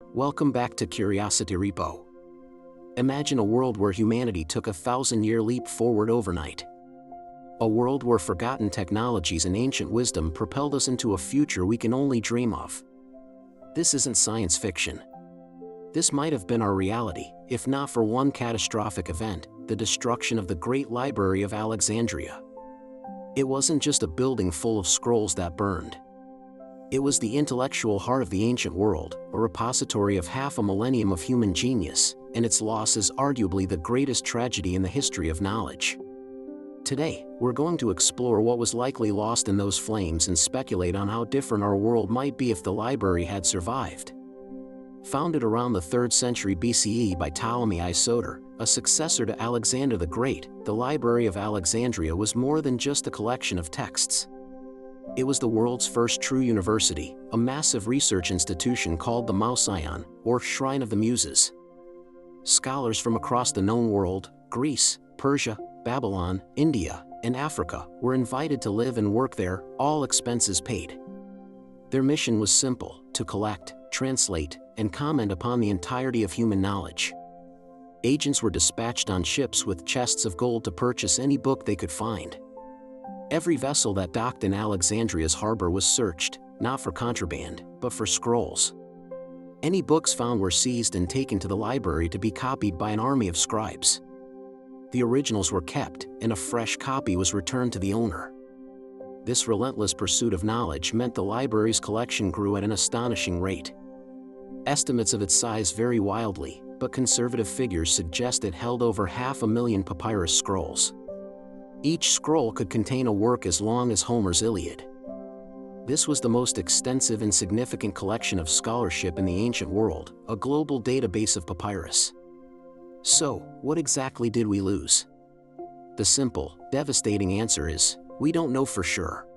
Welcome back to Curiosity Repo. Imagine a world where humanity took a 1,000-year leap forward overnight. A world where forgotten technologies and ancient wisdom propelled us into a future we can only dream of. This isn't science fiction. This might have been our reality, if not for one catastrophic event, the destruction of the great Library of Alexandria. It wasn't just a building full of scrolls that burned. It was the intellectual heart of the ancient world, a repository of half a millennium of human genius, and its loss is arguably the greatest tragedy in the history of knowledge. Today, we're going to explore what was likely lost in those flames and speculate on how different our world might be if the library had survived. Founded around the 3rd century BCE by Ptolemy I Soter, a successor to Alexander the Great, the Library of Alexandria was more than just a collection of texts. It was the world's first true university, a massive research institution called the Mouseion, or Shrine of the Muses. Scholars from across the known world, Greece, Persia, Babylon, India, and Africa, were invited to live and work there, all expenses paid. Their mission was simple: to collect, translate, and comment upon the entirety of human knowledge. Agents were dispatched on ships with chests of gold to purchase any book they could find. Every vessel that docked in Alexandria's harbor was searched, not for contraband, but for scrolls. Any books found were seized and taken to the library to be copied by an army of scribes. The originals were kept, and a fresh copy was returned to the owner. This relentless pursuit of knowledge meant the library's collection grew at an astonishing rate. Estimates of its size vary wildly, but conservative figures suggest it held over 500,000 papyrus scrolls. Each scroll could contain a work as long as Homer's Iliad. This was the most extensive and significant collection of scholarship in the ancient world, a global database of papyrus. So, what exactly did we lose? The simple, devastating answer is, we don't know for sure.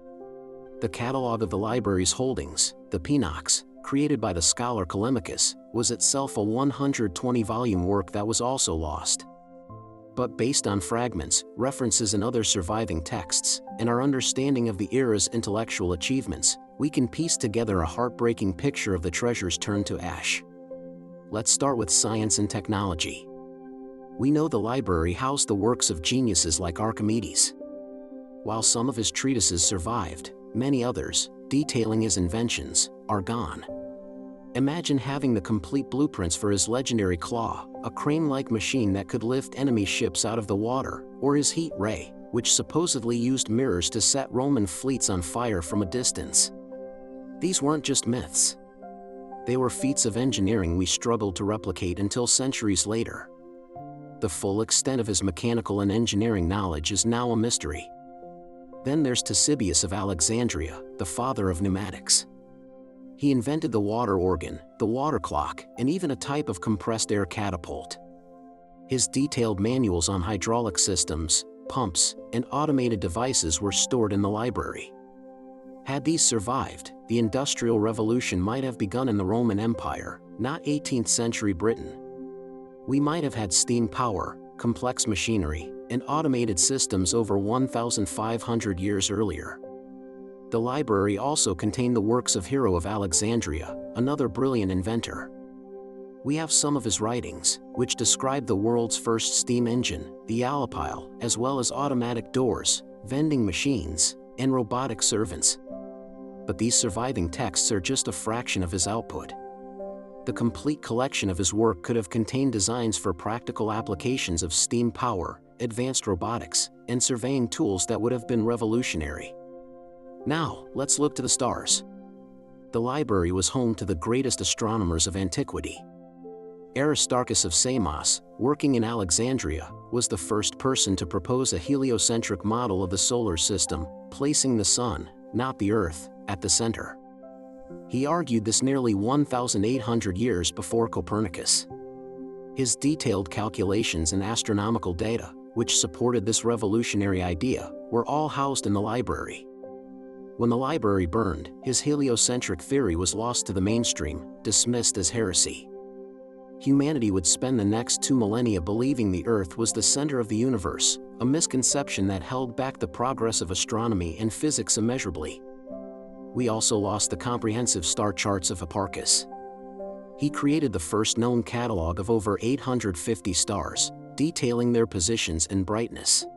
The catalog of the library's holdings, the Pinox, created by the scholar Callimachus, was itself a 120-volume work that was also lost. But based on fragments, references and other surviving texts, and our understanding of the era's intellectual achievements, we can piece together a heartbreaking picture of the treasures turned to ash. Let's start with science and technology. We know the library housed the works of geniuses like Archimedes. While some of his treatises survived, many others, detailing his inventions, are gone. Imagine having the complete blueprints for his legendary claw, a crane-like machine that could lift enemy ships out of the water, or his heat ray, which supposedly used mirrors to set Roman fleets on fire from a distance. These weren't just myths. They were feats of engineering we struggled to replicate until centuries later. The full extent of his mechanical and engineering knowledge is now a mystery. Then there's Ctesibius of Alexandria, the father of pneumatics. He invented the water organ, the water clock, and even a type of compressed air catapult. His detailed manuals on hydraulic systems, pumps, and automated devices were stored in the library. Had these survived, the Industrial Revolution might have begun in the Roman Empire, not 18th century Britain. We might have had steam power, complex machinery, and automated systems over 1,500 years earlier. The library also contained the works of Hero of Alexandria, another brilliant inventor. We have some of his writings, which describe the world's first steam engine, the Alipile, as well as automatic doors, vending machines, and robotic servants. But these surviving texts are just a fraction of his output. The complete collection of his work could have contained designs for practical applications of steam power, advanced robotics, and surveying tools that would have been revolutionary. Now, let's look to the stars. The library was home to the greatest astronomers of antiquity. Aristarchus of Samos, working in Alexandria, was the first person to propose a heliocentric model of the solar system, placing the sun, not the Earth, at the center. He argued this nearly 1,800 years before Copernicus. His detailed calculations and astronomical data, which supported this revolutionary idea, were all housed in the library. When the library burned, his heliocentric theory was lost to the mainstream, dismissed as heresy. Humanity would spend the next 2 millennia believing the Earth was the center of the universe, a misconception that held back the progress of astronomy and physics immeasurably. We also lost the comprehensive star charts of Hipparchus. He created the first known catalog of over 850 stars, detailing their positions and brightness.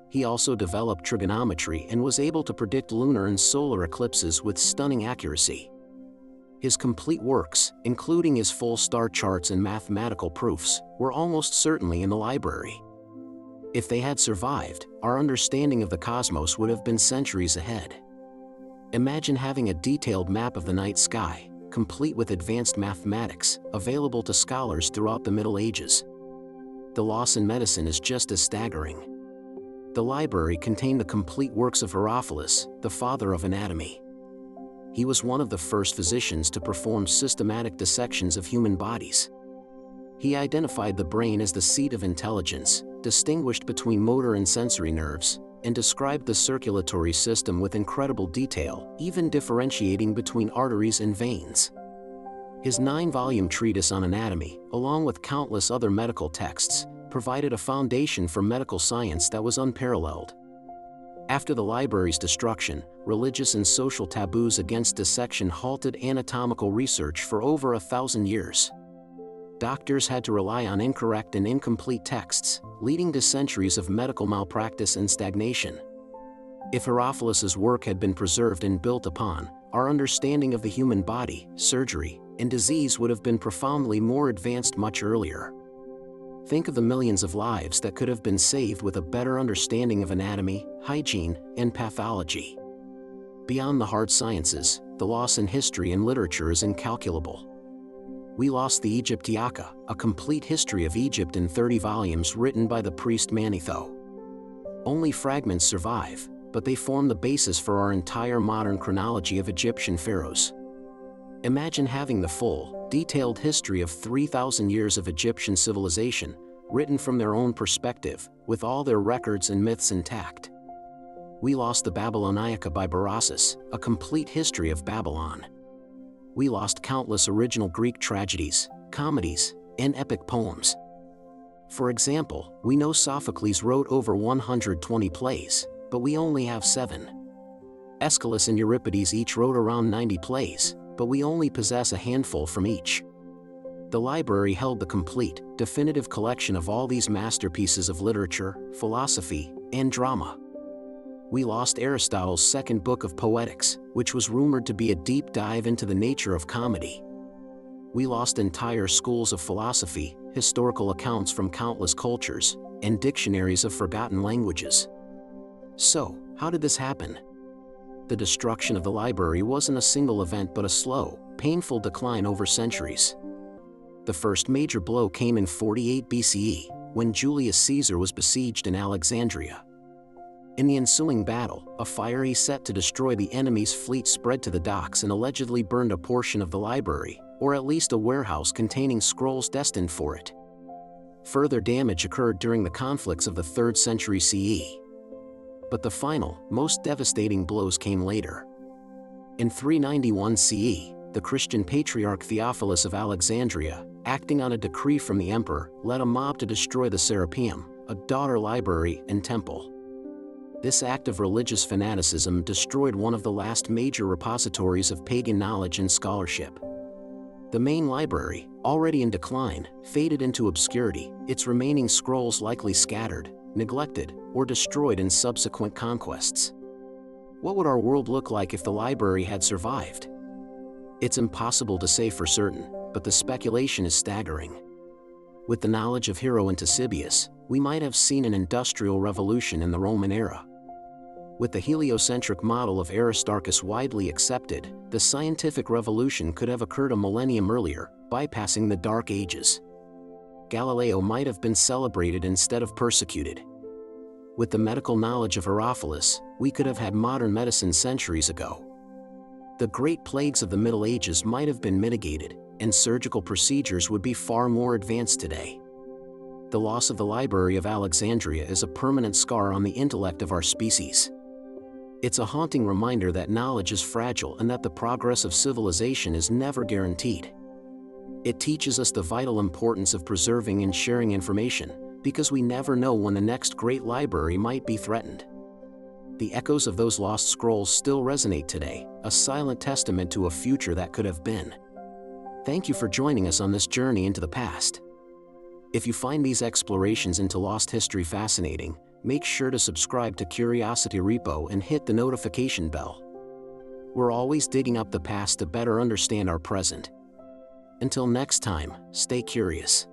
He also developed trigonometry and was able to predict lunar and solar eclipses with stunning accuracy. His complete works, including his full star charts and mathematical proofs, were almost certainly in the library. If they had survived, our understanding of the cosmos would have been centuries ahead. Imagine having a detailed map of the night sky, complete with advanced mathematics, available to scholars throughout the Middle Ages. The loss in medicine is just as staggering. The library contained the complete works of Herophilus, the father of anatomy. He was one of the first physicians to perform systematic dissections of human bodies. He identified the brain as the seat of intelligence, distinguished between motor and sensory nerves, and described the circulatory system with incredible detail, even differentiating between arteries and veins. His 9-volume treatise on anatomy, along with countless other medical texts, provided a foundation for medical science that was unparalleled. After the library's destruction, religious and social taboos against dissection halted anatomical research for over 1,000 years. Doctors had to rely on incorrect and incomplete texts, leading to centuries of medical malpractice and stagnation. If Herophilus's work had been preserved and built upon, our understanding of the human body, surgery, and disease would have been profoundly more advanced much earlier. Think of the millions of lives that could have been saved with a better understanding of anatomy, hygiene, and pathology. Beyond the hard sciences, the loss in history and literature is incalculable. We lost the Egyptiaca, a complete history of Egypt in 30 volumes written by the priest Manetho. Only fragments survive, but they form the basis for our entire modern chronology of Egyptian pharaohs. Imagine having the full, detailed history of 3,000 years of Egyptian civilization, written from their own perspective, with all their records and myths intact. We lost the Babyloniaca by Berossus, a complete history of Babylon. We lost countless original Greek tragedies, comedies, and epic poems. For example, we know Sophocles wrote over 120 plays, but we only have 7. Aeschylus and Euripides each wrote around 90 plays, but we only possess a handful from each. The library held the complete, definitive collection of all these masterpieces of literature, philosophy, and drama. We lost Aristotle's second book of Poetics, which was rumored to be a deep dive into the nature of comedy. We lost entire schools of philosophy, historical accounts from countless cultures, and dictionaries of forgotten languages. So, how did this happen? The destruction of the library wasn't a single event but a slow, painful decline over centuries. The first major blow came in 48 BCE, when Julius Caesar was besieged in Alexandria. In the ensuing battle, a fire he set to destroy the enemy's fleet spread to the docks and allegedly burned a portion of the library, or at least a warehouse containing scrolls destined for it. Further damage occurred during the conflicts of the 3rd century CE. But the final, most devastating blows came later. In 391 CE, the Christian patriarch Theophilus of Alexandria, acting on a decree from the emperor, led a mob to destroy the Serapeum, a daughter library and temple. This act of religious fanaticism destroyed one of the last major repositories of pagan knowledge and scholarship. The main library, already in decline, faded into obscurity, its remaining scrolls likely scattered, neglected, or destroyed in subsequent conquests. What would our world look like if the library had survived? It's impossible to say for certain, but the speculation is staggering. With the knowledge of Hero and Ctesibius, we might have seen an industrial revolution in the Roman era. With the heliocentric model of Aristarchus widely accepted, the scientific revolution could have occurred a millennium earlier, bypassing the Dark Ages. Galileo might have been celebrated instead of persecuted. With the medical knowledge of Herophilus, we could have had modern medicine centuries ago. The Great Plagues of the Middle Ages might have been mitigated, and surgical procedures would be far more advanced today. The loss of the Library of Alexandria is a permanent scar on the intellect of our species. It's a haunting reminder that knowledge is fragile and that the progress of civilization is never guaranteed. It teaches us the vital importance of preserving and sharing information, because we never know when the next great library might be threatened. The echoes of those lost scrolls still resonate today, a silent testament to a future that could have been. Thank you for joining us on this journey into the past. If you find these explorations into lost history fascinating, make sure to subscribe to Curiosity Repo and hit the notification bell. We're always digging up the past to better understand our present. Until next time, stay curious.